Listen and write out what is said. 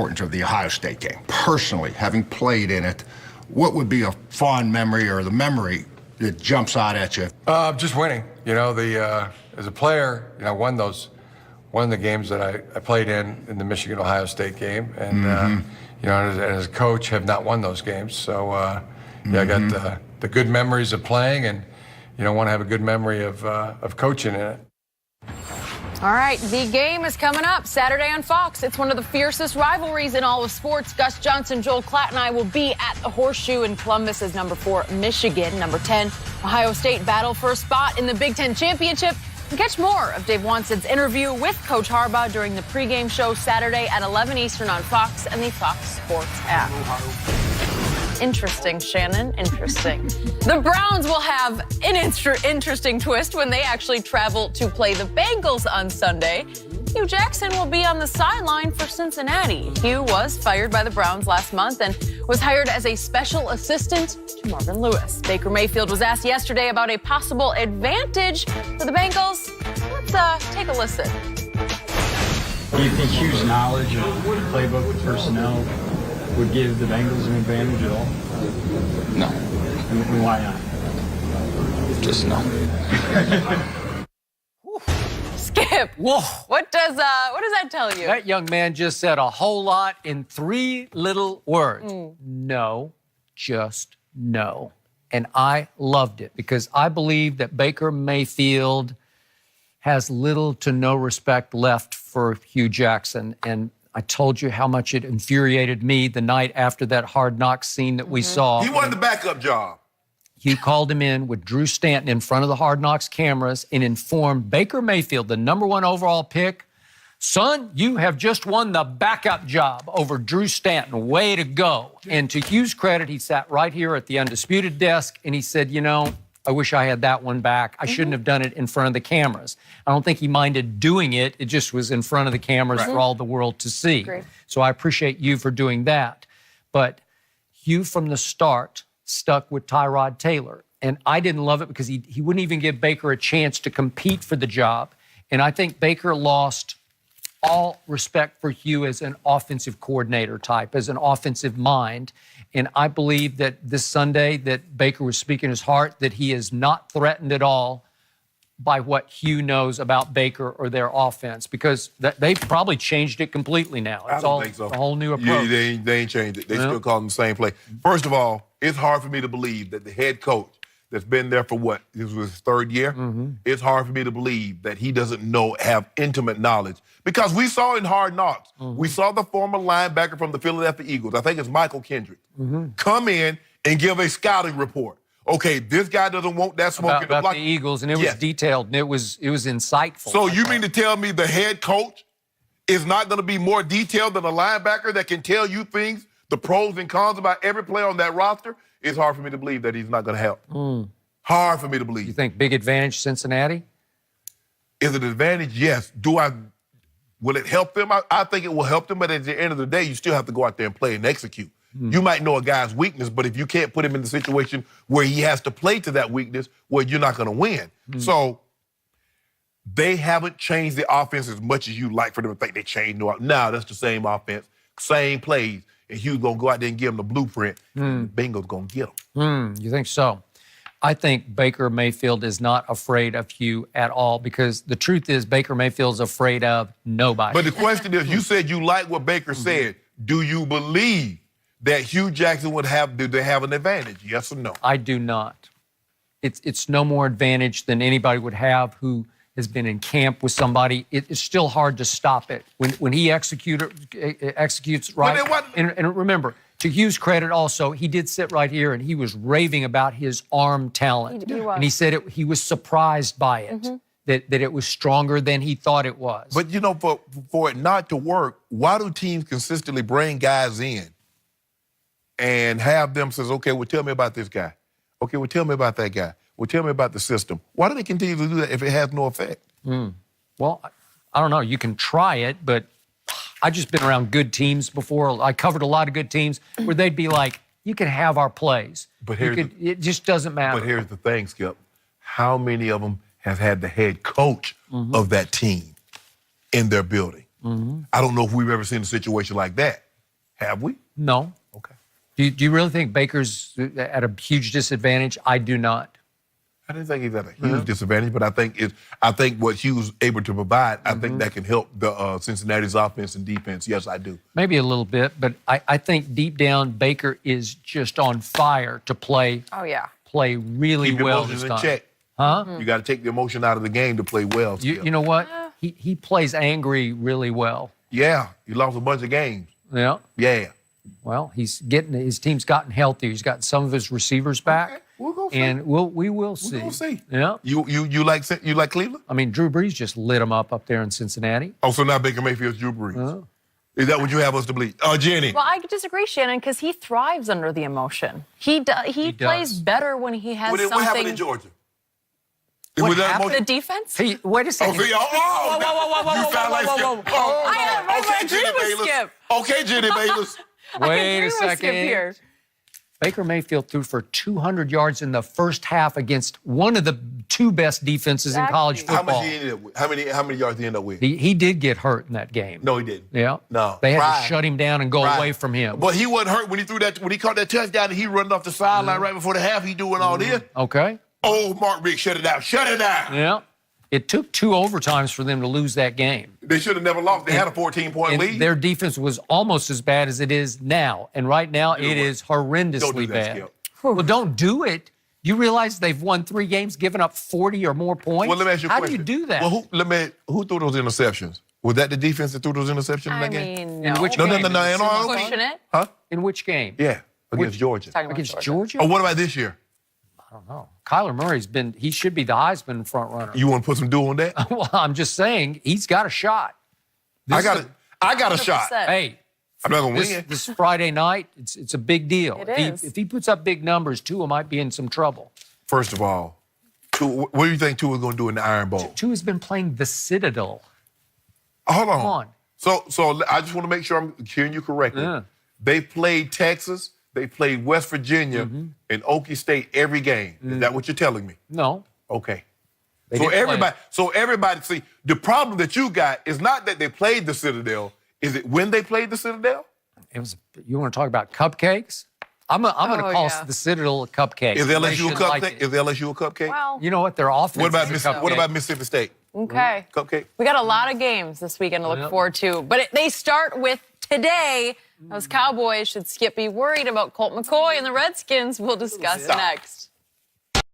Importance of the Ohio State game. Personally, having played in it, what would be a fond memory or the memory that jumps out at you? Just winning. You know, as a player, I won the games that I played in the Michigan-Ohio State game, and as a coach, have not won those games. So I got the good memories of playing, and want to have a good memory of coaching in it. All right, the game is coming up Saturday on Fox. It's one of the fiercest rivalries in all of sports. Gus Johnson, Joel Klatt, and I will be at the Horseshoe in Columbus as number 4, Michigan. Number 10, Ohio State battle for a spot in the Big Ten Championship. And catch more of Dave Wanson's interview with Coach Harbaugh during the pregame show Saturday at 11 Eastern on Fox and the Fox Sports app. Interesting, Shannon. Interesting. The Browns will have an interesting twist when they actually travel to play the Bengals on Sunday. Hugh Jackson will be on the sideline for Cincinnati. Hugh was fired by the Browns last month and was hired as a special assistant to Marvin Lewis. Baker Mayfield was asked yesterday about a possible advantage for the Bengals. Let's take a listen. Do you think Hugh's knowledge of playbook personnel would give the Bengals an advantage at all? No. And why not? Just no. Skip. Whoa. What does that tell you? That young man just said a whole lot in 3 little words. No, just no. And I loved it because I believe that Baker Mayfield has little to no respect left for Hugh Jackson. And I told you how much it infuriated me the night after that Hard Knocks scene that we saw. He wanted the backup job. Hugh called him in with Drew Stanton in front of the Hard Knocks cameras and informed Baker Mayfield, the #1 overall pick, son, you have just won the backup job over Drew Stanton. Way to go. And to Hugh's credit, he sat right here at the Undisputed desk and he said, I wish I had that one back. I shouldn't have done it in front of the cameras. I don't think he minded doing it. It just was in front of the cameras for all the world to see. Great. So I appreciate you for doing that. But Hugh from the start stuck with Tyrod Taylor. And I didn't love it because he wouldn't even give Baker a chance to compete for the job. And I think Baker lost all respect for Hugh as an offensive coordinator type, as an offensive mind. And I believe that this Sunday that Baker was speaking his heart, that he is not threatened at all by what Hugh knows about Baker or their offense, because they've probably changed it completely now. It's I don't think so. A whole new approach. Yeah, they ain't changed it. They still call them the same play. First of all, it's hard for me to believe that the head coach that's been there for what? This was his 3rd year? It's hard for me to believe that he doesn't have intimate knowledge. Because we saw in Hard Knocks, we saw the former linebacker from the Philadelphia Eagles, I think it's Michael Kendrick, come in and give a scouting report. Okay, this guy doesn't want that smoke in the about block. the Eagles, and it was detailed, and it was insightful. So you mean to tell me the head coach is not going to be more detailed than a linebacker that can tell you things, the pros and cons about every player on that roster? It's hard for me to believe that he's not going to help. Hard for me to believe. You think big advantage Cincinnati? Is it an advantage? Yes. Will it help them? I think it will help them, but at the end of the day, you still have to go out there and play and execute. You might know a guy's weakness, but if you can't put him in the situation where he has to play to that weakness, well, you're not going to win. So they haven't changed the offense as much as you like for them to think they changed. No, that's the same offense, same plays, and Hugh's going to go out there and give them the blueprint. Bengals going to get them. You think so? I think Baker Mayfield is not afraid of Hugh at all, because the truth is Baker Mayfield's afraid of nobody. But the question is, you said you like what Baker said. Do you believe that Hugh Jackson would have an advantage? Yes or no? I do not. It's no more advantage than anybody would have who has been in camp with somebody. It's still hard to stop it. When he executes right. And remember, to Hugh's credit also, he did sit right here and he was raving about his arm talent. And he said he was surprised by it, that it was stronger than he thought it was. But, for it not to work, why do teams consistently bring guys in and have them says, okay, well, tell me about this guy. Okay, well, tell me about that guy. Well, tell me about the system. Why do they continue to do that if it has no effect? Well, I don't know. You can try it, but I've just been around good teams before. I covered a lot of good teams where they'd be like, you can have our plays. But it just doesn't matter. But here's the thing, Skip. How many of them have had the head coach of that team in their building? I don't know if we've ever seen a situation like that. Have we? No. Okay. Do you really think Baker's at a huge disadvantage? I do not. I didn't think he's at a huge disadvantage, but I think what he was able to provide, I think that can help the Cincinnati's offense and defense. Yes, I do. Maybe a little bit, but I think deep down Baker is just on fire to play. Oh, yeah. Play really Keep well emotions this in time. check. Huh? You got to take the emotion out of the game to play well. You know what? He plays angry really well. Yeah, he lost a bunch of games. Yeah. Yeah. Well, his team's gotten healthier. He's gotten some of his receivers back. Okay, we'll go see. And we will see. We'll see. Yeah. You like Cleveland? I mean, Drew Brees just lit him up there in Cincinnati. Oh, so now Baker Mayfield's Drew Brees. Is that what you have us to believe? Jenny. Well, I disagree, Shannon, because he thrives under the emotion. He plays better when he has something. What happened in Georgia? What happened? The defense? Hey, wait a second. You sound like Skip. I agree with Bayless. Skip. Okay, Jenny Bayless. Wait agree a with Skip second. here. Baker Mayfield threw for 200 yards in the first half against one of the two best defenses in college Exactly. football. How much he ended up with? How many yards did he end up with? He did get hurt in that game. No, he didn't. Yeah. No. They had Right. to shut him down and go Right. away from him. But he wasn't hurt when he caught that touchdown and he running off the sideline right before the half. He doing all this. Okay. Oh, Mark Rick, shut it down. Shut it down. Yeah. It took 2 overtimes for them to lose that game. They should have never lost. They had a 14-point And lead. their defense was almost as bad as it is now. And right now, it is horrendously Don't do that, bad. Skip. Well, don't do it. You realize they've won 3 games, given up 40 or more points? Well, let me ask you a How question. do you do that? Well, who threw those interceptions? Was that the defense that threw those interceptions in I that game? mean, In no. which No. Pushing it. Huh? In which game? Yeah, against Georgia. Talking about Against Georgia? Oh, what about this year? I don't know. Kyler Murray's he should be the Heisman front runner. You want to put some dew on that? Well, I'm just saying, he's got a shot. I got a shot. 100%. Hey, I'm not gonna win. this Friday night, it's a big deal. It is. If he puts up big numbers, Tua might be in some trouble. First of all, what do you think Tua is going to do in the Iron Bowl? Tua's been playing the Citadel. Hold on. Come on. So I just want to make sure I'm hearing you correctly. Yeah. They played Texas, they played West Virginia, and Okie State every game. Is that what you're telling me? No. Okay. They So didn't play. everybody, see, the problem that you got is not that they played the Citadel. Is it when they played the Citadel? You want to talk about cupcakes? I'm going to call yeah. the Citadel a cupcake. Is They LSU a should cupcake? like it. Is LSU a cupcake? Well, You know what? Their offense what about is a cupcake. what about Mississippi State? okay. Cupcake? We got a lot of games this weekend to look Yeah. forward to, but they start with today. Those Cowboys should Skip be worried about Colt McCoy and the Redskins. We'll discuss next.